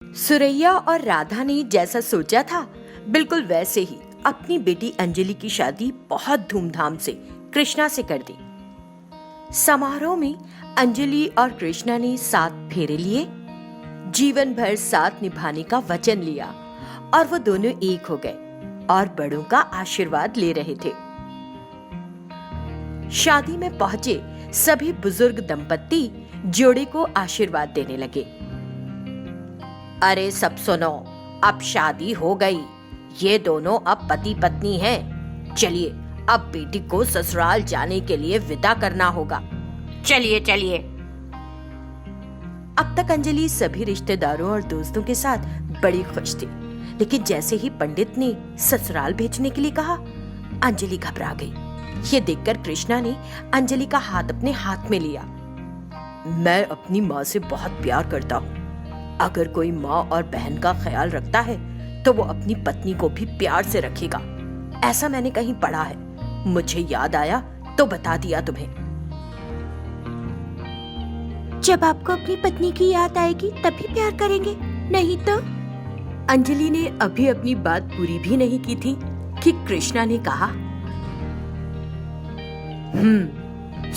सुरैया और राधा ने जैसा सोचा था बिल्कुल वैसे ही अपनी बेटी अंजलि की शादी बहुत धूमधाम से कृष्णा से कर दी। समारोह में अंजलि और कृष्णा ने 7 फेरे लिए, जीवन भर साथ निभाने का वचन लिया और वो दोनों एक हो गए और बड़ों का आशीर्वाद ले रहे थे। शादी में पहुंचे सभी बुजुर्ग दंपत्ति जोड़े को आशीर्वाद देने लगे। अरे सब सुनो, अब शादी हो गई, ये दोनों अब पति पत्नी हैं। चलिए अब बेटी को ससुराल जाने के लिए विदा करना होगा। चलिए चलिए। अब तक अंजलि सभी रिश्तेदारों और दोस्तों के साथ बड़ी खुश थी, लेकिन जैसे ही पंडित ने ससुराल भेजने के लिए कहा, अंजलि घबरा गई। ये देखकर कृष्णा ने अंजलि का हाथ अपने हाथ में लिया। मैं अपनी माँ से बहुत प्यार करता हूँ। अगर कोई माँ और बहन का ख्याल रखता है तो वो अपनी पत्नी को भी प्यार से रखेगा, ऐसा मैंने कहीं पढ़ा है। मुझे याद आया तो बता दिया तुम्हें। जब आपको अपनी पत्नी की याद आएगी तभी प्यार करेंगे, नहीं तो। अंजलि ने अभी अपनी बात पूरी भी नहीं की थी कि कृष्णा ने कहा,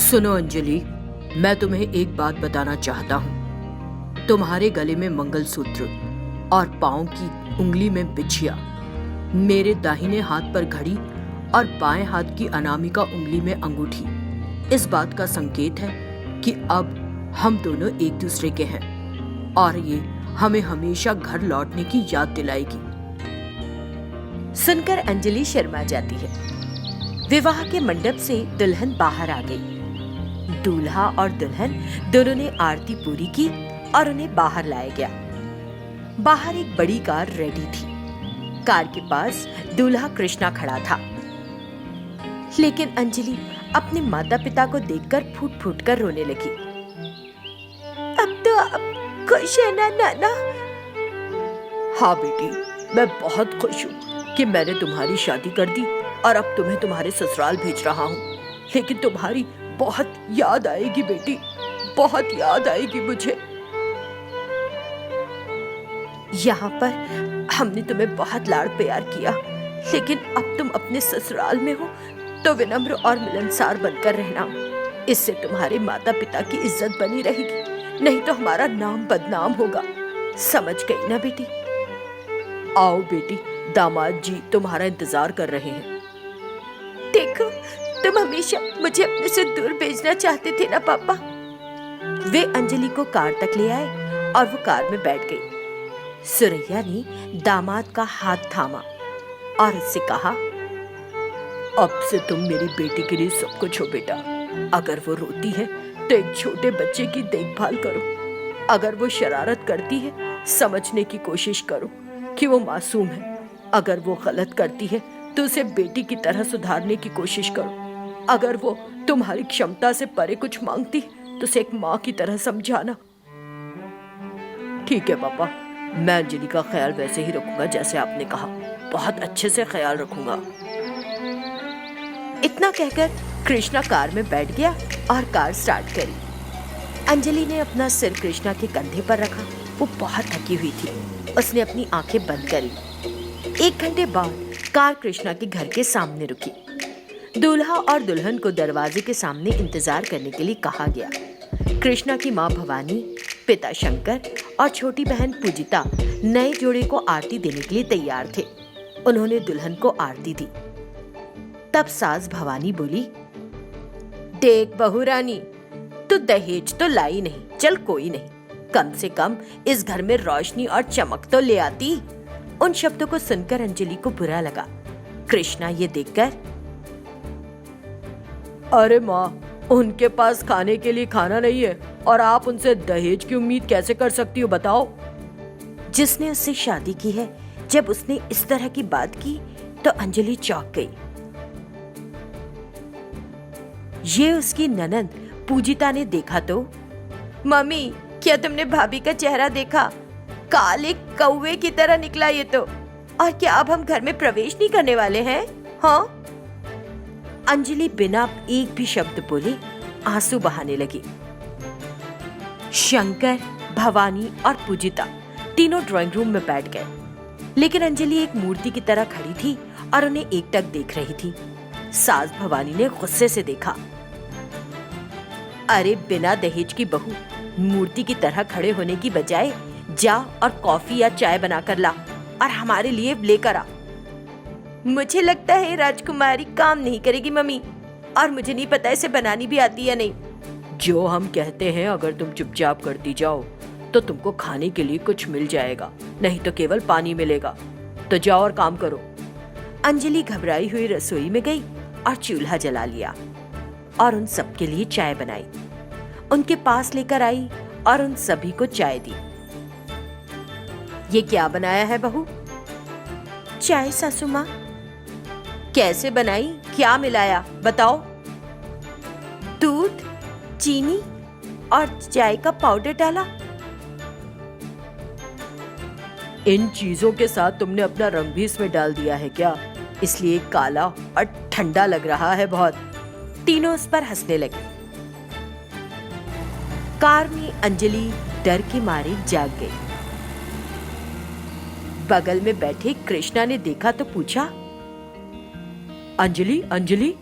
सुनो अंजलि, मैं तुम्हें एक बात बताना चाहता हूँ। तुम्हारे गले में मंगलसूत्र और पाँव की उंगली में बिछिया, मेरे दाहिने हाथ पर घड़ी और बाएं हाथ की अनामिका उंगली में अंगूठी इस बात का संकेत है कि अब हम दोनों एक दूसरे के हैं और ये हमें हमेशा घर लौटने की याद दिलाएगी। सुनकर अंजलि शर्मा जाती है। विवाह के मंडप से दुल्हन बाहर आ गई। दूल्हा और दुल्हन दोनों ने आरती पूरी की और उन्हें बाहर लाया गया। बाहर एक बड़ी कार रेडी थी। कार के पास दूल्हा कृष्णा खड़ा था, लेकिन अंजलि अपने माता पिता को देखकर फूट फूट कर रोने लगी। अब तो आप खुश है ना नाना? हाँ बेटी, मैं बहुत खुश हूँ कि मैंने तुम्हारी शादी कर दी और अब तुम्हें तुम्हारे ससुराल भेज रहा हूँ। लेकिन तुम्हारी बहुत याद आएगी बेटी, बहुत याद आएगी मुझे। यहाँ पर हमने तुम्हें बहुत लाड़ प्यार किया, लेकिन अब तुम अपने ससुराल में हो तो विनम्र और मिलनसार बनकर रहना। इससे तुम्हारे माता पिता की इज्जत बनी रहेगी, नहीं तो हमारा नाम बदनाम होगा। समझ गई ना बेटी? आओ बेटी, दामाद जी तुम्हारा इंतजार कर रहे हैं। देखो, तुम हमेशा मुझे अपने से दूर भेजना चाहते थे ना पापा। वे अंजलि को कार तक ले आए और वो कार में बैठ गई। सुरैया ने दामाद का हाथ थामा और उससे कहा, अब से तुम मेरी बेटी के लिए सब कुछ हो बेटा। अगर वो रोती है तो एक छोटे बच्चे की देखभाल करो। अगर वो शरारत करती है, समझने की कोशिश करो कि वो मासूम है। अगर वो गलत करती है तो उसे बेटी की तरह सुधारने की कोशिश करो। अगर वो तुम्हारी क्षमता से परे कुछ मांगती तो उसे एक माँ की तरह समझाना। ठीक है पापा, मैं अंजलि का ख्याल वैसे ही रखूंगा जैसे आपने कहा। बहुत अच्छे से ख्याल रखूंगा। इतना कहकर कृष्णा कार में बैठ गया और कार स्टार्ट करी। अंजलि ने अपना सिर कृष्णा के कंधे पर रखा। वो बहुत थकी हुई थी। उसने अपनी आंखें बंद करी। 1 घंटे बाद कार कृष्णा के घर के सामने रुकी। दूल्हा और दुल्हन को दरवाजे के सामने इंतजार करने के लिए कहा गया। कृष्णा की माँ भवानी, पिता शंकर और छोटी बहन पूजिता नए जोड़े को आरती देने के लिए तैयार थे। उन्होंने दुल्हन को आरती दी। तब सास भवानी बोली, देख बहू रानी, तू दहेज तो लाई नहीं, चल कोई नहीं, कम से कम इस घर में रोशनी और चमक तो ले आती। उन शब्दों को सुनकर अंजलि को बुरा लगा। कृष्णा ये देखकर, अरे माँ, उनके पास खाने के लिए खाना नहीं है और आप उनसे दहेज की उम्मीद कैसे कर सकती हो बताओ? जिसने उससे शादी की है, जब उसने इस तरह की बात की तो अंजलि चौंक गई। ये उसकी ननंद पूजिता ने देखा तो, मम्मी, क्या तुमने भाभी का चेहरा देखा? काले कौवे की तरह निकला ये तो। और क्या अब हम घर में प्रवेश नहीं करने वाले हैं? हाँ? अंजलि बिना एक भी शब्द बोले आंसू बहाने लगी। शंकर, भवानी और पूजिता तीनों ड्राइंग रूम में बैठ गए, लेकिन अंजलि एक मूर्ति की तरह खड़ी थी और उन्हें एकटक देख रही थी। सास भवानी ने गुस्से से देखा। अरे बिना दहेज की बहू, मूर्ति की तरह खड़े होने की बजाय जा और कॉफी या चाय बनाकर ला और हमारे लिए लेकर आ। मुझे लगता है राजकुमारी काम नहीं करेगी मम्मी, और मुझे नहीं पता इसे बनानी भी आती या नहीं। जो हम कहते हैं अगर तुम चुपचाप करती जाओ तो तुमको खाने के लिए कुछ मिल जाएगा, नहीं तो केवल पानी मिलेगा। तो जाओ और काम करो। अंजलि घबराई हुई रसोई में गई और चूल्हा जला लिया और उन सबके लिए चाय बनाई, उनके पास लेकर आई और उन सभी को चाय दी। ये क्या बनाया है बहू? चाय सासू माँ। कैसे बनाई, क्या मिलाया बताओ? दूध, चीनी और चाय का पाउडर डाला। इन चीजों के साथ तुमने अपना रंग भी इसमें डाल दिया है क्या? इसलिए काला और ठंडा लग रहा है बहुत। तीनों उस पर हंसने लगे। कार में अंजलि डर के मारे जाग गई। बगल में बैठे कृष्णा ने देखा तो पूछा, अंजलि अंजलि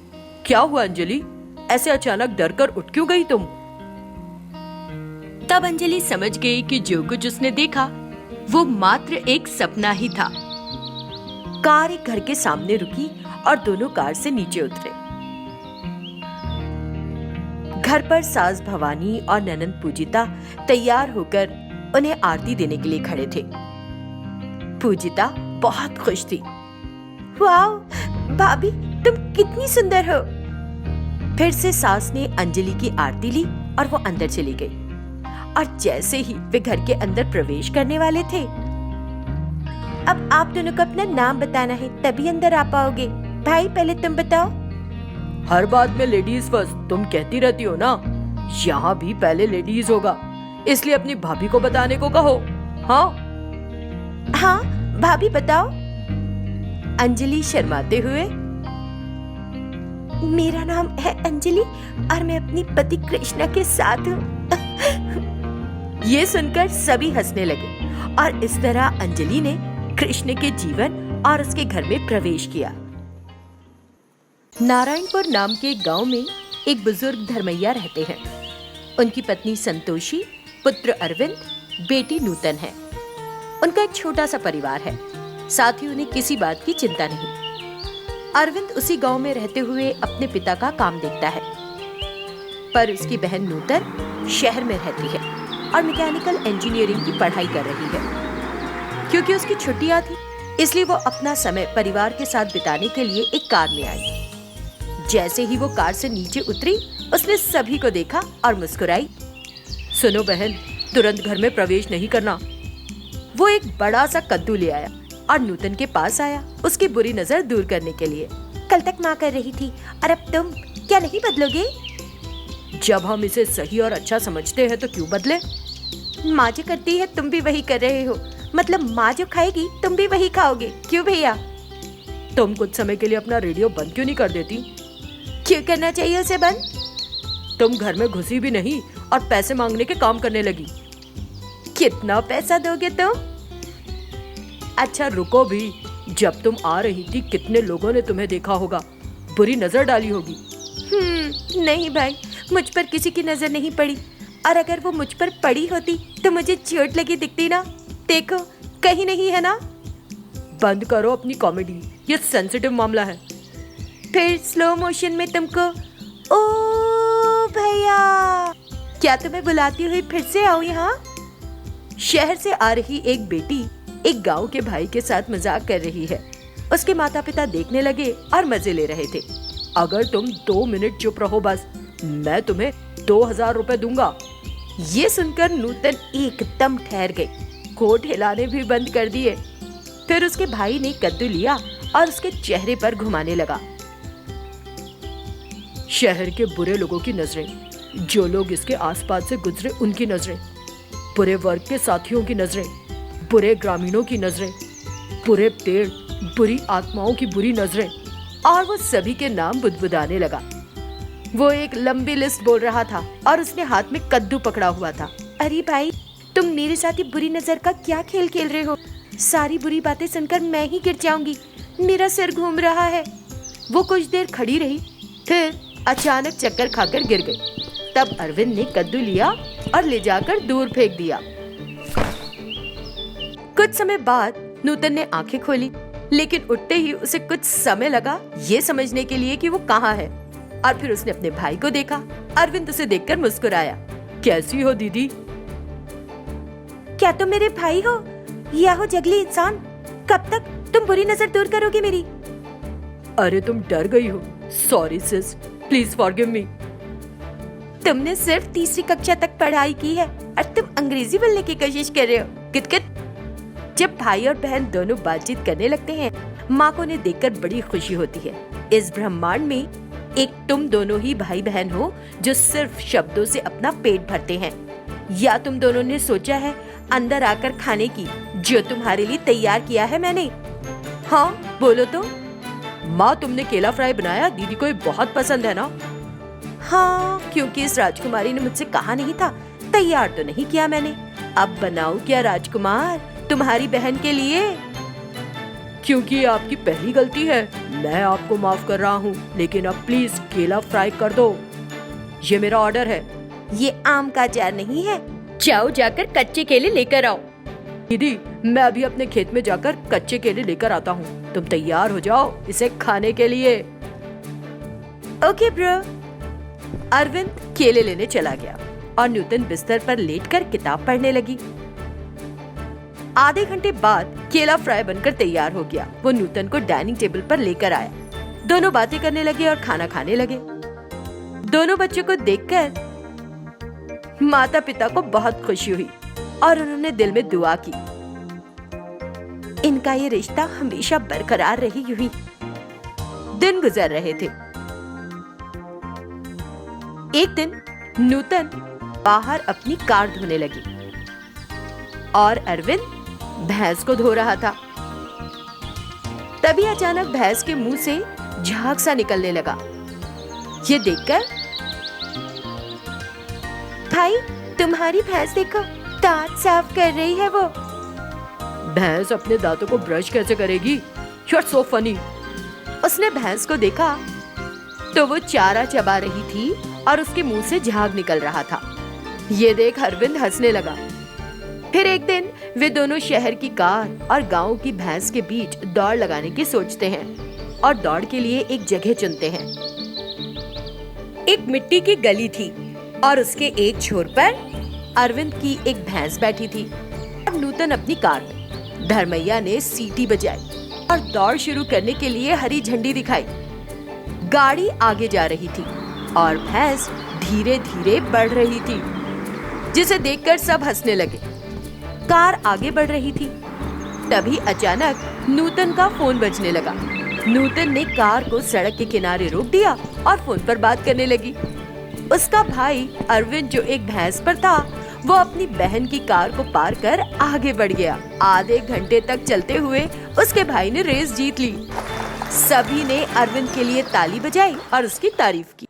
क्या हुआ अंजलि, ऐसे अचानक डर कर उठ क्यों गई तुम? तब अंजलि समझ गई कि जो कुछ उसने देखा वो मात्र एक सपना ही था। कार एक घर के सामने रुकी और दोनों कार से नीचे उतरे। घर पर सास भवानी और ननंद पूजिता तैयार होकर उन्हें आरती देने के लिए खड़े थे। पूजिता बहुत खुश थी। वाओ भाभी, तुम कितनी सुंदर हो। फिर से सास ने अंजलि की आरती ली और वो अंदर चली गई। और जैसे ही वे घर के अंदर प्रवेश करने वाले थे, अब आप दोनों को अपना नाम बताना है, तभी अंदर आ पाओगे। भाई पहले तुम बताओ। हर बात में लेडीज फर्स्ट तुम कहती रहती हो ना, यहाँ भी पहले लेडीज होगा, इसलिए अपनी भाभी को बताने को कहो। हाँ हाँ भाभी बताओ। अंजलि शर्माते हुए, मेरा नाम है अंजलि और मैं अपनी पति कृष्णा के साथ हूँ। ये सुनकर सभी हंसने लगे और इस तरह अंजलि ने कृष्ण के जीवन और उसके घर में प्रवेश किया। नारायणपुर नाम के एक गांव में एक बुजुर्ग धर्मैया रहते हैं। उनकी पत्नी संतोषी, पुत्र अरविंद, बेटी नूतन है। उनका एक छोटा सा परिवार है, साथ ही उन्हें किसी बात की चिंता नहीं। अरविंद उसी गांव में रहते हुए अपने पिता का काम देखता है, पर उसकी बहन नूतन शहर में रहती है और मैकेनिकल इंजीनियरिंग की पढ़ाई कर रही है। क्योंकि उसकी छुट्टियां थी, इसलिए वो अपना समय परिवार के साथ बिताने के लिए एक कार में आई। जैसे ही वो कार से नीचे उतरी, उसने सभी को देखा और मुस्कुराई। सुनो बहन, तुरंत घर में प्रवेश नहीं करना। वो एक बड़ा सा कद्दू ले आया और नूतन के पास आया, उसकी बुरी नजर दूर करने के लिए। कल तक माँ कर रही थी और अब तुम, क्या नहीं बदलोगे? जब हम इसे सही और अच्छा समझते हैं तो क्यों बदले? माँ जो करती है तुम भी वही कर रहे हो, मतलब माँ जो खाएगी तुम भी वही खाओगे, क्यों भैया? तुम कुछ समय के लिए अपना रेडियो बंद क्यों नहीं कर देती? क्यों करना चाहिए उसे बंद? तुम घर में घुसी भी नहीं और पैसे मांगने के काम करने लगी। कितना पैसा दोगे तुम? अच्छा रुको भी, जब तुम आ रही थी कितने लोगों ने तुम्हें देखा होगा, बुरी नजर डाली होगी। नहीं भाई, मुझ पर किसी की नजर नहीं पड़ी, और अगर वो मुझ पर पड़ी होती तो मुझे चोट लगी दिखती ना। देखो कहीं नहीं है ना। बंद करो अपनी कॉमेडी, ये सेंसिटिव मामला है। फिर स्लो मोशन में तुमको, ओ भैया, क्या तुम्हें बुलाती हुई फिर से आओ यहाँ? शहर से आ रही एक बेटी एक गांव के भाई के साथ मजाक कर रही है। उसके माता पिता देखने लगे और मजे ले रहे थे। अगर तुम 2 मिनट चुप रहो बस, मैं तुम्हें 2000 रुपए दूंगा। ये सुनकर नूतन एकदम ठहर गई, कोट हिलाने भी बंद कर दिए। फिर उसके भाई ने कद्दू लिया और उसके चेहरे पर घुमाने लगा। शहर के बुरे लोगों की नजरें, जो लोग इसके आसपास से गुजरे उनकी नजरें, बुरे वर्ग के साथियों की नजरें, बुरे ग्रामीणों की नजरें, बुरे पेड़, बुरी आत्माओं की बुरी नजरें, और वो सभी के नाम बुदबुदाने लगा। वो एक लंबी लिस्ट बोल रहा था और उसने हाथ में कद्दू पकड़ा हुआ था। अरे भाई, तुम मेरे साथ ये बुरी नजर का क्या खेल खेल रहे हो? सारी बुरी बातें सुनकर मैं ही गिर जाऊंगी। मेरा सिर घूम रहा है। वो कुछ देर खड़ी रही, फिर अचानक चक्कर खाकर गिर गई। तब अरविंद ने कद्दू लिया और ले जाकर दूर फेंक दिया। कुछ समय बाद नूतन ने आंखें खोली, लेकिन उठते ही उसे कुछ समय लगा ये समझने के लिए कि वो कहाँ है। और फिर उसने अपने भाई को देखा। अरविंद उसे देखकर मुस्कुराया। कैसी हो दीदी? क्या तुम मेरे भाई हो या हो जंगली इंसान? कब तक तुम बुरी नजर दूर करोगे मेरी? अरे तुम डर गई हो। Sorry sis, please forgive me. तुमने सिर्फ तीसरी कक्षा तक पढ़ाई की है और तुम अंग्रेजी बोलने की कोशिश कर रहे हो। कित-कित। जब भाई और बहन दोनों बातचीत करने लगते हैं, माँ को उन्हें देखकर बड़ी खुशी होती है। इस ब्रह्मांड में एक तुम दोनों ही भाई बहन हो जो सिर्फ शब्दों से अपना पेट भरते हैं। या तुम दोनों ने सोचा है अंदर आकर खाने की, जो तुम्हारे लिए तैयार किया है मैंने? हाँ बोलो तो। माँ, तुमने केला फ्राई बनाया, दीदी को ये बहुत पसंद है ना? हाँ, क्योंकि इस राजकुमारी ने मुझसे कहा नहीं था। तैयार तो नहीं किया मैंने। अब बनाऊं क्या राजकुमार, तुम्हारी बहन के लिए? क्योंकि ये आपकी पहली गलती है। मैं आपको माफ कर रहा हूँ, लेकिन अब प्लीज केला फ्राई कर दो। ये मेरा ऑर्डर है। ये आम का अचार नहीं है। जाओ जाकर कच्चे केले लेकर आओ। दीदी, मैं अभी अपने खेत में जाकर कच्चे केले लेकर आता हूँ। तुम तैयार हो जाओ इसे खाने के लिए। Okay bro. अरविंद केले लेने चला गया और नूतन बिस्तर पर लेटकर किताब पढ़ने लगी। आधे घंटे बाद केला फ्राई बनकर तैयार हो गया। वो नूतन को डाइनिंग टेबल पर लेकर आया। दोनों बातें करने लगे और खाना खाने लगे। दोनों बच्चों को देखकर माता पिता को बहुत खुशी हुई और उन्होंने दिल में दुआ की, इनका ये रिश्ता हमेशा बरकरार रहे। यूं ही दिन गुजर रहे थे। एक दिन नूतन बाहर अपनी कार धोने लगी और अरविंद भैंस को धो रहा था। तभी अचानक भैंस के मुंह से झाग सा निकलने लगा। ये देखकर, भाई तुम्हारी भैंस देखो, दांत साफ कर रही है वो। भैंस अपने दांतों को ब्रश कैसे करेगी? You are so funny. उसने भैंस को देखा तो वो चारा चबा रही थी और उसके मुंह से झाग निकल रहा था। ये देख अरविंद हंसने लगा। फिर एक दिन वे दोनों शहर की कार और गांव की भैंस के बीच दौड़ लगाने की सोचते हैं और दौड़ के लिए एक जगह चुनते हैं। एक मिट्टी की गली थी और उसके एक छोर पर अरविंद की एक भैंस बैठी थी और नूतन अपनी कार में। धर्मैया ने सीटी बजाई और दौड़ शुरू करने के लिए हरी झंडी दिखाई। गाड़ी आगे जा रही थी और भैंस धीरे धीरे बढ़ रही थी, जिसे देखकर सब हंसने लगे। कार आगे बढ़ रही थी। तभी अचानक नूतन का फोन बजने लगा। नूतन ने कार को सड़क के किनारे रोक दिया और फोन पर बात करने लगी। उसका भाई अरविंद, जो एक भैंस पर था, वो अपनी बहन की कार को पार कर आगे बढ़ गया। आधे घंटे तक चलते हुए उसके भाई ने रेस जीत ली। सभी ने अरविंद के लिए ताली बजाई और उसकी तारीफ की।